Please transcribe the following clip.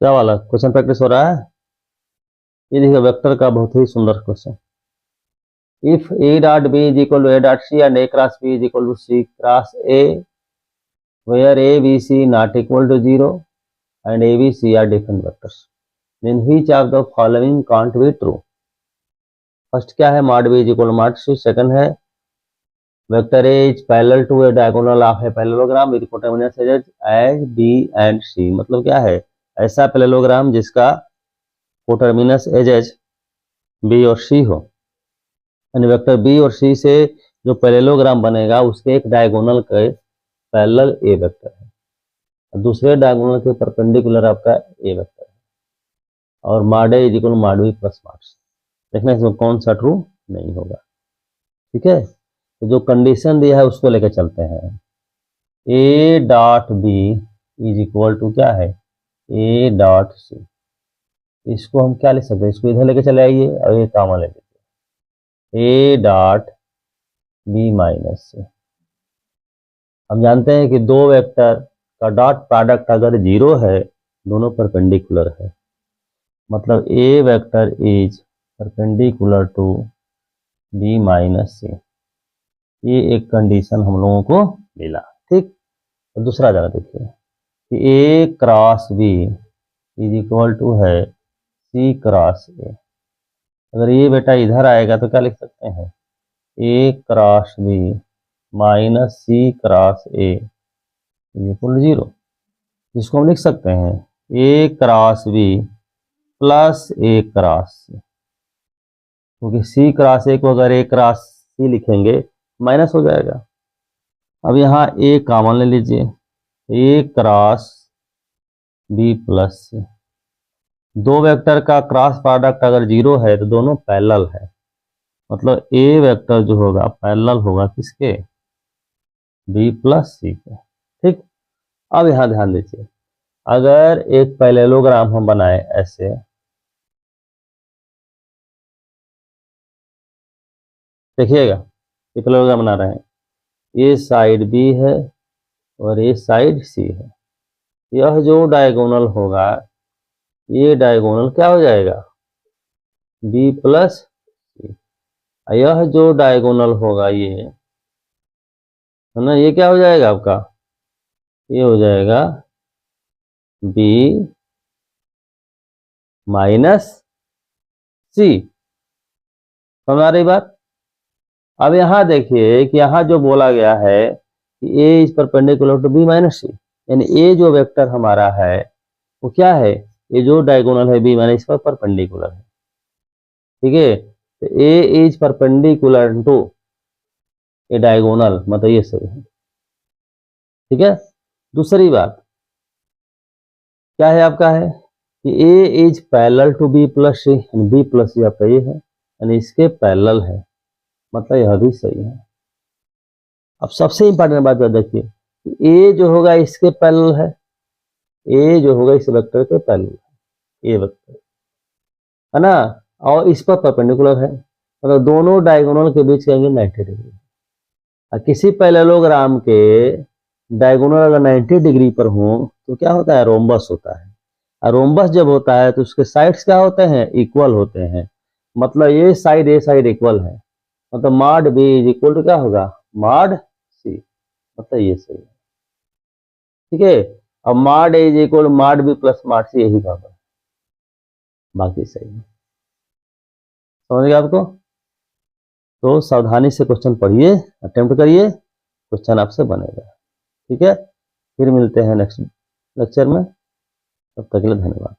क्या वाला question practice हो रहा है? ये देखिए वेक्टर का बहुत ही सुंदर question. If A dot B is equal to A dot C and A cross B is equal to C cross A where A B C not equal to 0 and A B C are different vectors, then which of the following can't be true. First क्या है, mod B is equal to mod C. Second है vector A is parallel to a diagonal of a parallelogram with coterminous edges as B and C. मतलब क्या है, ऐसा parallelogram जिसका कोटर्मिनस edges B और सी हो, यानी वेक्टर बी और सी से जो पैरेललोग्राम बनेगा उसके एक डायगोनल के पैरेलल ए वेक्टर है और दूसरे डायगोनल के परपेंडिकुलर आपका ए वेक्टर है, और mod A is equal to mod B plus mod C. देखना इसमें कौन सा ट्रू नहीं होगा। ठीक है, तो जो कंडीशन दिया है उसको लेकर चलते हैं। A dot B is equal to क्या है, ए डॉट सी। इसको हम क्या लिख सकते हैं, इसको इधर लेके चले आइए और ये कॉमन ले लीजिए, ए डॉट बी माइनस सी। हम जानते हैं कि दो वेक्टर का डॉट प्रोडक्ट अगर 0 है, दोनों परपेंडिकुलर है, मतलब A vector is perpendicular to B minus C. ये एक कंडीशन हम लोगों को मिला। ठीक, तो दूसरा जरा देखिए कि A cross B is equal to है सी क्रॉस ए। अगर ये बेटा इधर आएगा तो क्या लिख सकते हैं, A cross B minus C cross A is equal to 0, जिसको हम लिख सकते हैं A cross B plus A cross C, क्योंकि सी क्रॉस ए को अगर ए क्रॉस सी लिखेंगे माइनस हो जाएगा। अब यहाँ ए कॉमन ले लीजिए, ए क्रॉस बी प्लस सी। दो वेक्टर का क्रॉस प्रोडक्ट अगर 0 है तो दोनों पैरेलल है, मतलब ए वेक्टर जो होगा पैरेलल होगा किसके, बी प्लस सी के। ठीक, अब यहाँ ध्यान दीजिए, अगर एक पैरेललोग्राम हम बनाए ऐसे, देखिएगा ये पैरेललोग्राम बना रहे हैं, ये साइड बी है और ये साइड सी है। यह जो डायगोनल होगा, ये डायगोनल क्या हो जाएगा, बी प्लस सी। यह जो डायगोनल होगा ये है ना, ये क्या हो जाएगा आपका, ये हो जाएगा बी माइनस सी। समझ आ रही बात? अब यहाँ देखिए कि यहाँ जो बोला गया है कि A is perpendicular to B minus C, यानी ए जो वेक्टर हमारा है वो क्या है, ये जो डायगोनल है बी माइनस पर परपेंडिकुलर है। ठीक है, तो A is perpendicular to a diagonal, मतलब ये सही है। ठीक है, दूसरी बात क्या है आपका, है कि A is parallel to B plus C, B plus C आपका ये है, यानी इसके पैरेलल है, मतलब यह भी सही है। अब सबसे इंपॉर्टेंट बात देखिए, ए जो होगा इसके पैरेलल है, ए जो होगा इस वेक्टर के पैरेलल है, ए वेक्टर है ना, और इस पर परपेंडिकुलर है, मतलब दोनों डायगोनल के बीच कहेंगे 90 डिग्री। और किसी पैरेललोग्राम के डायगोनल अगर 90 डिग्री पर हो तो क्या होता है, रोम्बस होता है। और रोम्बस जब होता है तो उसके साइड्स क्या होते हैं, इक्वल होते हैं, मतलब ये साइड इक्वल है, मतलब mod B is equal to क्या होगा, मॉड सी, मतलब ये सही है। ठीक है, अब mod A is equal to mod B plus mod C, यही का बाकी सही है। समझ गया आपको? तो सावधानी से क्वेश्चन पढ़िए, अटेम्प्ट करिए, क्वेश्चन आपसे बनेगा। ठीक है, फिर मिलते हैं नेक्स्ट लेक्चर में, तब तक के लिए धन्यवाद।